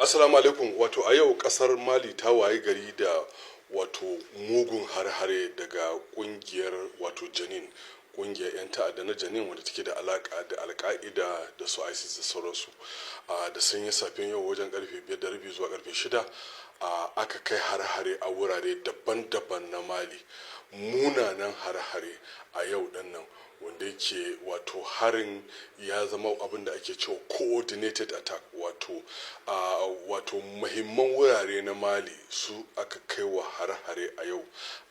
Assalamu alaikum. Wato a yau kasar Mali ta waye gari da wato mugun har-hare daga kungiyar wato Janin, kungiyar 'yan ta'adda na Janin wanda take da alaka da alka'ida da su ISIS da sauransu. Da sanyin safiyan yau wajen karfe 5:30 zuwa karfe 6 aka kai har-hare a wurare daban-daban na Mali. Munanan har-hare a yau nan wanda yake wato harin ya zama abin da ake cewa coordinated attack, wato mahimman wurare na Mali su aka kai wa hare-hare a yau.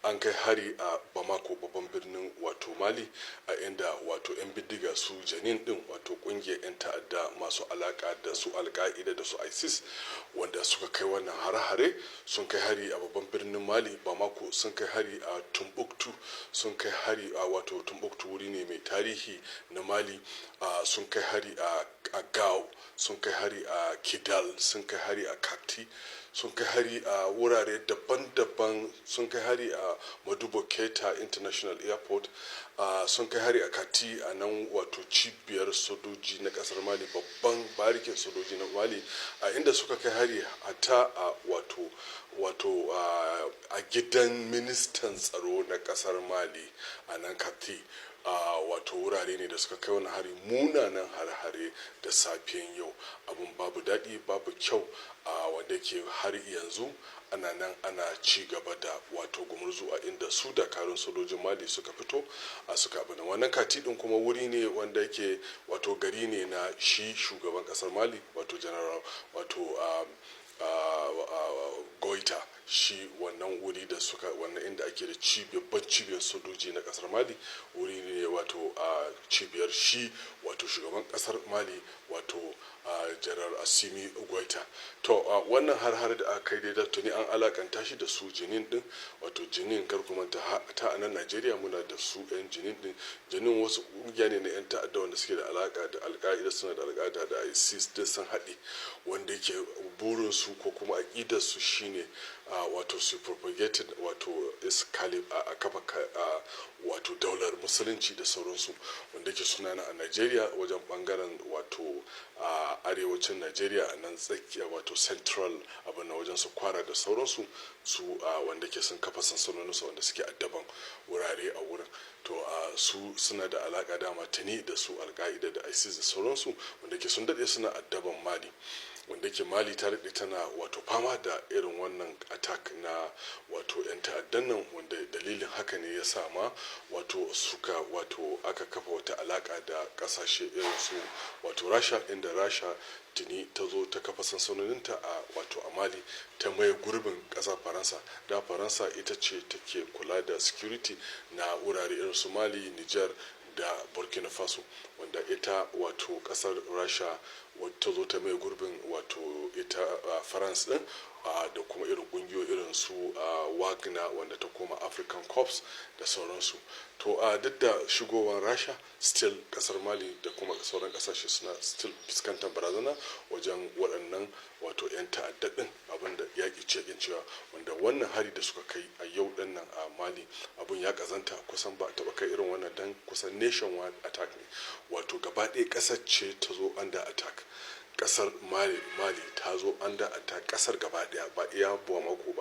An kai hari a Bamako, babban birnin wato Mali, a inda wato 'yan bindiga su Janin din, wato kungiyar 'yan ta'adda masu alaka da su alka'ida da su ISIS, wanda suka kai wannan hare-hare. Sun kai hari a babban birnin Mali Bamako, sun kai hari a Tumbuktu, sun kai hari a wato Tumbuktu wuri ne mai tarihi na Mali. Sun kai hari a Gao, sun kai hari a Kidal, sun kai hari a Kati, sun kai hari a wurare daban-daban. Sun kai hari a Madubo Keita International Airport, sun kai hari a Kati, a nan wato cibiyar sojoji na kasar Mali, babban barikin sojoji na Mali, a inda suka kai hari ta a a gidan ministan tsaro na kasar Mali a nan Kati. Wato wurare ne da suka kai wani hari, munanan har-hare da safiyan yau. Abun babu daɗi, babu kyau, wanda ke har yanzu ana nan ana ci gaba da wato gumurzu a inda su dakarun sojojin Mali suka fito suka abin. Wannan Kati din kuma wuri ne wanda yake wato gari ne na shi shugaban kasar Mali, wato general Goita. Shi wannan wuri da suka wannan inda ake da cibiyar sojoji na kasar Mali, wuri ne wato cibiyar shi wato shugaban kasar Mali, wato general Asimi Goita. To wannan har da aka kai da tuni an alakanta shi da su Jinin din, wato Jinin, kar kuma ta a nan Najeriya muna da su 'yan Jinin din. Jinin wasu kungiya ne na 'yan ta'adda wanda suke da alaka da alka'ida, suna da alaka da ISIS da sun haɗe, wanda yake burin su ko kuma aƙidar su shine wato su propagated wato a kafa wato daular musulunci da sauransu, wanda ke sunana a Najeriya wajen bangaren wato arewacin Najeriya, a nan tsakiya wato central abin na wajen su Kwara da sauransu, su wanda ke sun kafa sansanoninsu wanda suke addaban wurare a wurin. To su suna da alaka dama tuni da su alka'ida da ISIS da sauransu, wanda ke sun daɗe suna addaban Mali, wanda ke Mali ta daɗe tana wato fama da irin wannan attack na wato 'yan ta'addan nan, wanda dalilin haka ne ya sa ma wato aka kafa wata alaka da kasashe irin su wato Rasha, inda Rasha tuni ta zo ta kafa sansanoninta a Mali, ta maye gurbin ƙasar Faransa. Da Faransa ita ce take kula da security na wurare irin su Mali, Niger da Burkina Faso, wanda ita wato kasar Rasha ta zo ta mai gurbin wato ita France din, da kuma irin kungiyoyi irin su Wagner, wanda ta koma African Corps da sauransu. To duk da shigowar Rasha, still kasar Mali da kuma sauran kasashe suna still fuskantar barazana wajen waɗannan wato 'yan ta'adda din, abinda yaƙi ce cewa, wanda wannan hari da suka kai a yau din nan a Mali, abun ya kazanta. Kusan ba a taɓa kai irin wannan, dan kusan nationwide attack ne, wato gaba ɗaya ƙasar ce ta zo under attack. Kasar Mali ta zo under attack, kasar gaba ɗaya, ba iya Bamako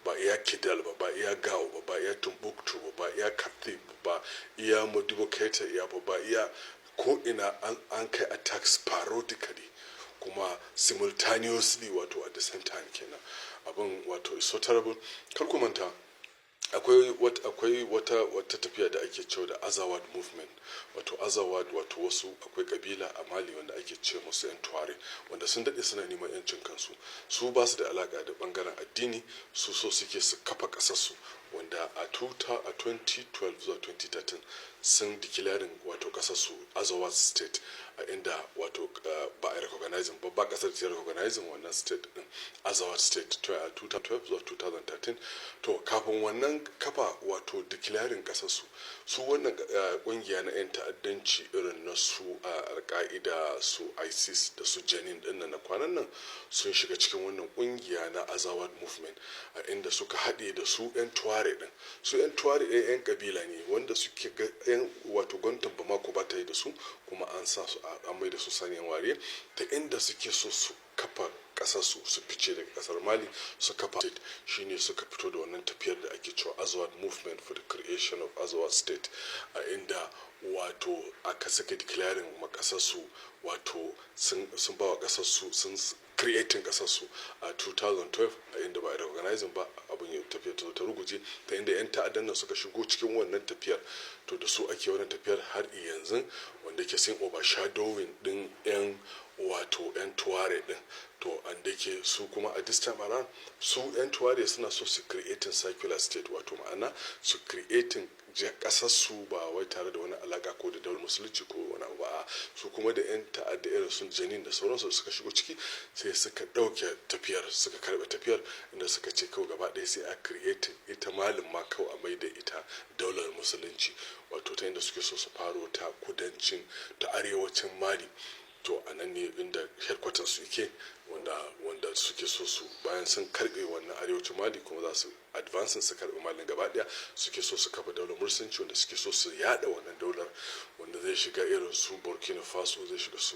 ba iya Kidal ba iya Gao ba iya Tumbuktu ba iya Kati ba iya Madubo Keita ba iya ko ina an kai attacks sporadically, kuma simultaneously, wato at the same time kenan. Abin wato is so terrible. Kar ku manta akwai wata tafiya da ake cewa da Azawad movement. Wato Azawad, wato wasu akwai kabila a Mali wanda ake ce musu 'yan Tuare, wanda sun daɗe suna neman 'yancin kansu. Su ba su da alaka da bangaren addini, su so suke su kafa ƙasarsu, wanda a 2012 zuwa 2013 sun declaring wato ƙasarsu Azawad state, a inda wato ba a recognizing babba kasar ta recognizing wannan state din Azawad state to a 2012 zuwa 2013. To kafin wannan kafa wato declaring kasarsu, su wannan kungiya na 'yan ta'addanci irin na su alka'ida, su ISIS da su Janin din na kwanan nan, sun shiga cikin wannan kungiya na Azawad movement, a inda suka haɗe da su 'yan Tuare din. Su 'yan Tuare 'yan kabila ne wanda suke wato gwamnatin Bamako ba ta yi da su, kuma an sa su an mai da su saniyan ware, ta inda suke so su kafa kasarsu su fice daga kasar Mali su kafa state, shine suka fito da wannan tafiyar da ake cewa Azawad movement for the creation of Azawad state, a inda wato aka saka declaring ma kasarsu, wato sun ba wa kasarsu, sun creating kasarsu a 2012, a inda ba a recognizing ba, abin ya tafiya ta ruguje, ta inda yan ta'addan nan suka shigo cikin wannan tafiyar, to da su ake wannan tafiyar har yanzu, wanda ke sin overshadowing din yan wato yan tuware din. To an da ke su kuma a this time around, su yan tuware suna so su creating circular state, wato ma'ana su creating kasar su ba wai tare da wani alaka ko da daular musulunci ko wani abu ba. Su kuma da yan ta'adda irin sun Janin da sauransu suka shigo ciki, sai suka dauke tafiyar, suka karbe tafiyar, inda suka ce kawai gaba ɗaya sai a creating ita Malin ma kawai a mai da ita daular musulunci, wato ta inda suke so su faro ta kudancin ta arewacin Mali. To a nan ne inda headquarters su yake, wanda suke so su, bayan sun karbe wannan arewacin Mali, kuma za su advancing su karbe Malin gaba daya, suke so su kafa daular musulunci, wanda suke so su yada wannan daular, wanda zai shiga irin su Burkina Faso, zai shiga su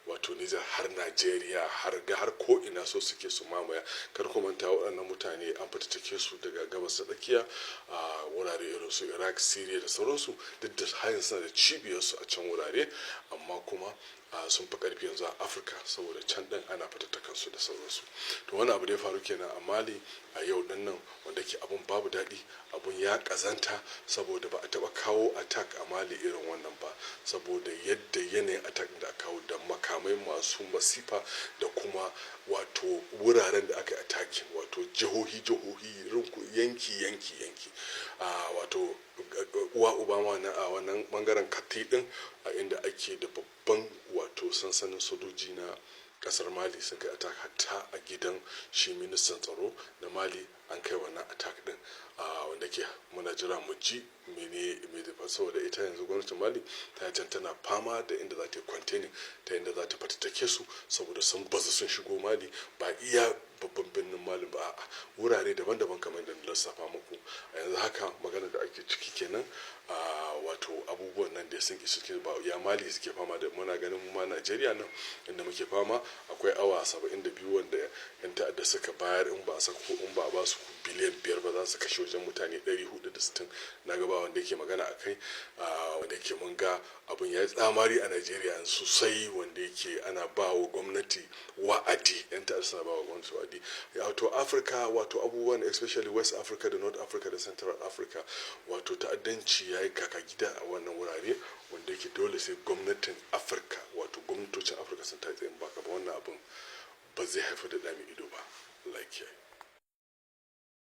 wato Niger, har Nigeria, har ko ina so suke su mamaya. Kar ku manta waɗannan mutane an fitattake su daga gabas ta tsakiya, a wurare irin su Iraq, Syria da sauransu, duk da hayan suna da cibiyarsu a can wurare, amma kuma sun fi karfi yanzu a Afirka, saboda can ɗin ana fitattakan su da sauransu. To wani abu da ya faru kenan a Mali a yau ɗin nan, wanda ke abun babu daɗi, abun ya ƙazanta, saboda ba a taɓa kawo attack a Mali irin wannan ba, saboda yadda yanayin attack da aka kawo, da makamai masu masifa, da kuma wato wuraren da aka yi attacking, wato jihohi yanki wato uwa obama na a wannan bangaren kati din, a inda ake da babban wato sansanin sojoji na kasar Mali, sun kai attack hatta a gidan shi ministan tsaro na Mali, an kai wannan attack din, wanda ke muna jira mu ji mene da, saboda ita yanzu gwamnatin Mali ta can tana fama da inda za ta yi containing, ta inda za ta fatattake su, saboda sun bazu sun shigo Mali, ba iya babban birnin Mali ba, a wurare daban-daban kamar da na lissafa muku. A yanzu haka magana da ake ciki kenan, wato abubuwan nan da sun suke ba ya Mali suke fama da, muna ganin mu ma Najeriya nan inda muke fama, akwai awa 72 wanda yan ta'adda suka bayar, in ba a ba su biliyan 5 ba, za su kashe wajen mutane 460 na gaba, wanda yake magana a kai, wanda yake mun ga abun ya yi tsamari a Najeriya sosai, wanda yake ana ba wa gwamnati wa'adi, yan ta'adda suna ba wa gwamnati wa'adi. Wato Afirka, wato abubuwan especially West Africa da North Africa da Central Africa, wato ta'addanci ya yi kaka gida a wannan wurare, wanda yake dole sai gwamnatin Afirka, wato gwamnatocin Afirka sun ta tsayin baka ba, wannan abun ba zai haifar da dami ido